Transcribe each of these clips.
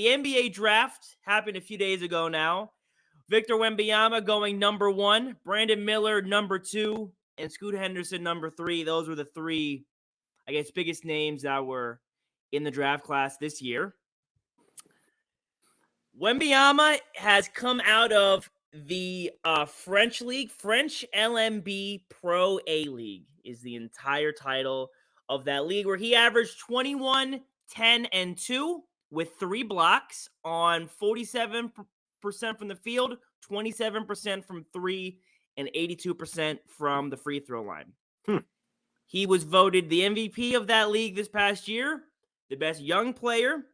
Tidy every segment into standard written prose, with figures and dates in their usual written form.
The NBA draft happened a few days ago now. Victor Wembanyama going number 1, Brandon Miller number 2, and Scoot Henderson number 3. Those were the three, I guess, biggest names that were in the draft class this year. Wembanyama has come out of the French League. French LMB Pro A League is the entire title of that league, where he averaged 21, 10, and 2 with 3 blocks on 47% from the field, 27% from 3, and 82% from the free throw line. He was voted the MVP of that league this past year, the best young player,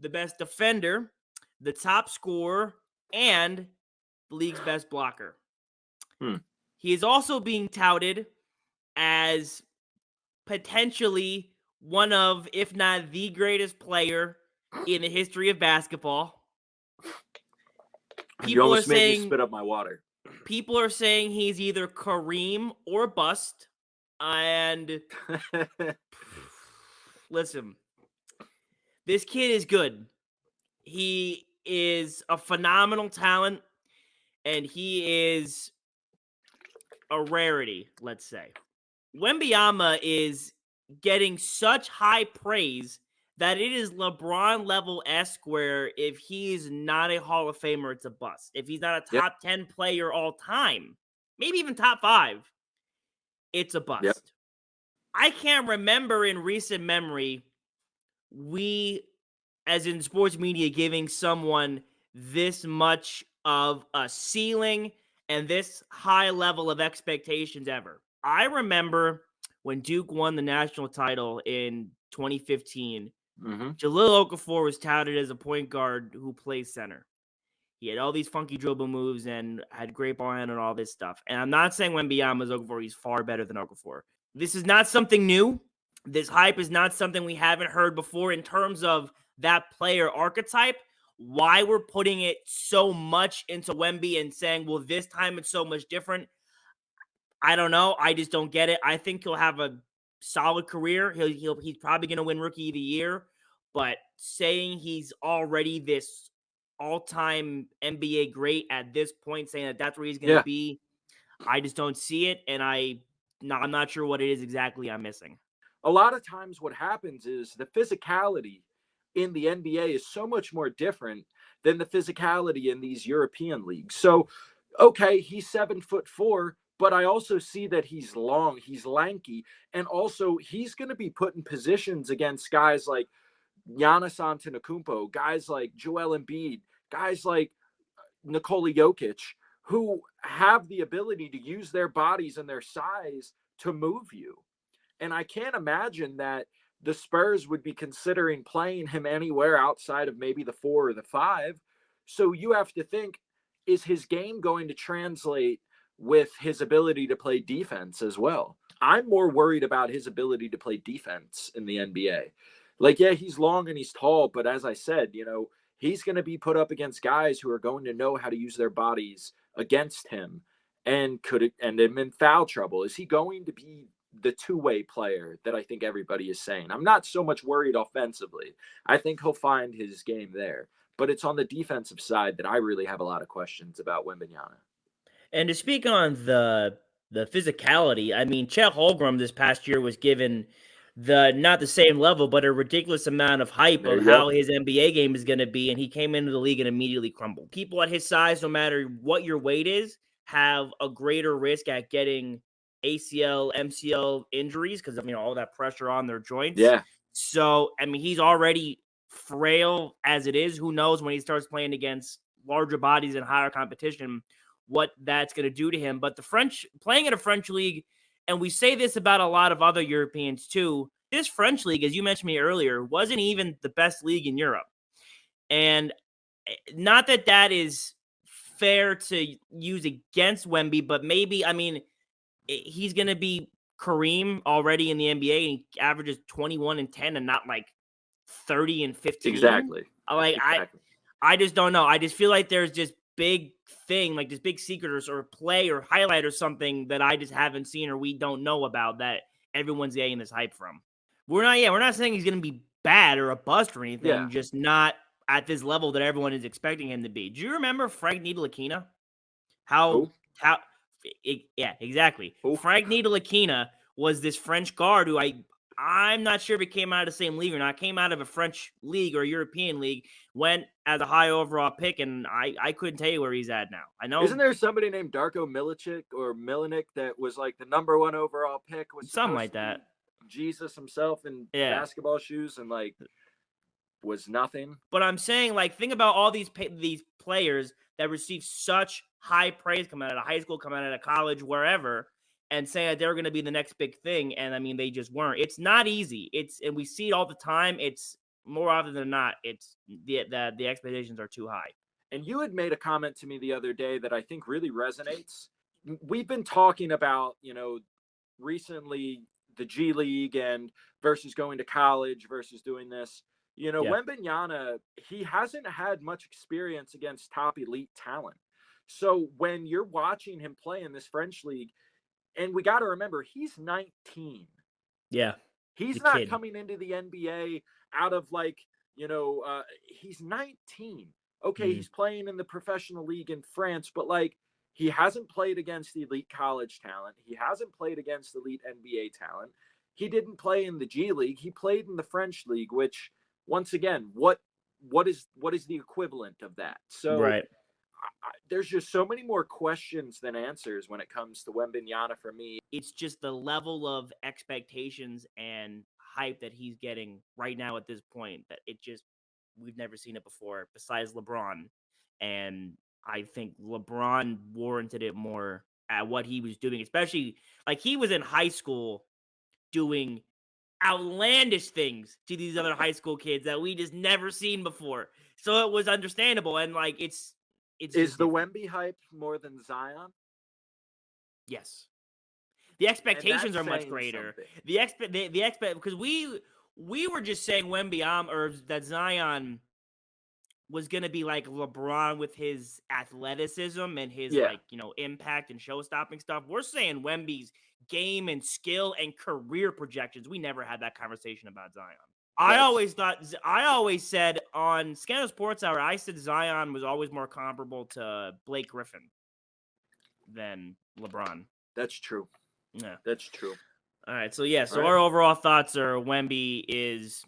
the best defender, the top scorer, and the league's best blocker. He is also being touted as potentially one of, if not the greatest player in the history of basketball. You almost made me spit up my water. People are saying he's either Kareem or bust. And listen, this kid is good. He is a phenomenal talent, and he is a rarity, let's say. Wembanyama is getting such high praise that it is LeBron level-esque, where if he's not a Hall of Famer, it's a bust. If he's not a top 10 player all time, maybe even top 5, it's a bust. I can't remember in recent memory we, as in sports media, giving someone this much of a ceiling and this high level of expectations ever. I remember when Duke won the national title in 2015, Jahlil Okafor was touted as a point guard who plays center. He had all these funky dribble moves and had great ball hand and all this stuff. And I'm not saying Wembanyama is Okafor. He's far better than Okafor. This is not something new. This hype is not something we haven't heard before in terms of that player archetype. Why we're putting it so much into Wemby and saying, well, this time it's so much different, I don't know. I just don't get it. I think he'll have a solid career. He's probably going to win Rookie of the Year. But saying he's already this all-time NBA great at this point, saying that that's where he's going to be, I just don't see it. And I'm not sure what it is exactly I'm missing. A lot of times what happens is the physicality in the NBA is so much more different than the physicality in these European leagues. So, okay, he's 7'4", but I also see that he's long, he's lanky, and also he's going to be put in positions against guys like Giannis Antetokounmpo, guys like Joel Embiid, guys like Nikola Jokic, who have the ability to use their bodies and their size to move you. And I can't imagine that the Spurs would be considering playing him anywhere outside of maybe the 4 or the 5. So you have to think, is his game going to translate with his ability to play defense as well? I'm more worried about his ability to play defense in the NBA. Like, yeah, he's long and he's tall, but as I said, he's going to be put up against guys who are going to know how to use their bodies against him and could end him in foul trouble. Is he going to be the two-way player that I think everybody is saying? I'm not so much worried offensively. I think he'll find his game there, but it's on the defensive side that I really have a lot of questions about Wembanyama. And to speak on the physicality, I mean, Chet Holmgren this past year was given not the same level, but a ridiculous amount of hype of how his NBA game is going to be, and he came into the league and immediately crumbled. People at his size, no matter what your weight is, have a greater risk at getting ACL, MCL injuries because of all that pressure on their joints. Yeah. So, I mean, he's already frail as it is. Who knows when he starts playing against larger bodies and higher competition, what that's going to do to him. But playing in a French league, and we say this about a lot of other Europeans too, this French league, as you mentioned me earlier, wasn't even the best league in Europe. And not that is fair to use against Wemby, but maybe, I mean, he's going to be Kareem already in the NBA, and he averages 21 and 10 and not like 30 and 15. Exactly. I just don't know. I just feel like there's this big thing, like this big secret or play or highlight or something that I just haven't seen or we don't know about that everyone's getting this hype from. We're not saying he's going to be bad or a bust or anything. Yeah. Just not. at this level that everyone is expecting him to be. Do you remember Frank Ntilikina? Who? How yeah, exactly. Who? Frank Ntilikina was this French guard who I'm not sure if he came out of the same league or not. Came out of a French league or European league, went as a high overall pick, and I couldn't tell you where he's at now. I know Isn't there somebody named Darko Milicic or Milinic that was like the #1 overall pick? Was something supposed like to that. be Jesus himself in Yeah. basketball shoes and like was nothing. But I'm saying, like, think about all these players that receive such high praise coming out of high school, coming out of college, wherever, and saying that they're going to be the next big thing. And I mean, they just weren't. It's not easy. And we see it all the time. It's more often than not, it's the expectations are too high. And you had made a comment to me the other day that I think really resonates. We've been talking about, recently the G League and versus going to college versus doing this. Yeah. Wembanyama, he hasn't had much experience against top elite talent. So when you're watching him play in this French league, and we got to remember, he's 19. Yeah. He's The not kid. coming into the NBA out of he's 19. Okay, he's playing in the professional league in France, but like he hasn't played against elite college talent. He hasn't played against elite NBA talent. He didn't play in the G League. He played in the French league, which once again, what is the equivalent of that? So Right. there's just so many more questions than answers when it comes to Wembanyama for me. It's just the level of expectations and hype that he's getting right now at this point that we've never seen it before besides LeBron. And I think LeBron warranted it more at what he was doing, especially like he was in high school doing outlandish things to these other high school kids that we just never seen before. So it was understandable. And like, it's Is the Wemby hype more than Zion? Yes. The expectations are much greater. Something. Because we were just saying Wembanyama or that Zion was gonna be like LeBron with his athleticism and his impact and show stopping stuff. We're saying Wemby's game and skill and career projections. We never had that conversation about Zion. I always said on Scandal Sports Hour, I said Zion was always more comparable to Blake Griffin than LeBron. That's true. Yeah, that's true. All right, so yeah, our overall thoughts are Wemby is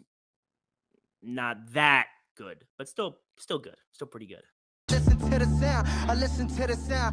not that good, but still good, still pretty good. Listen to the sound. I listen to the sound.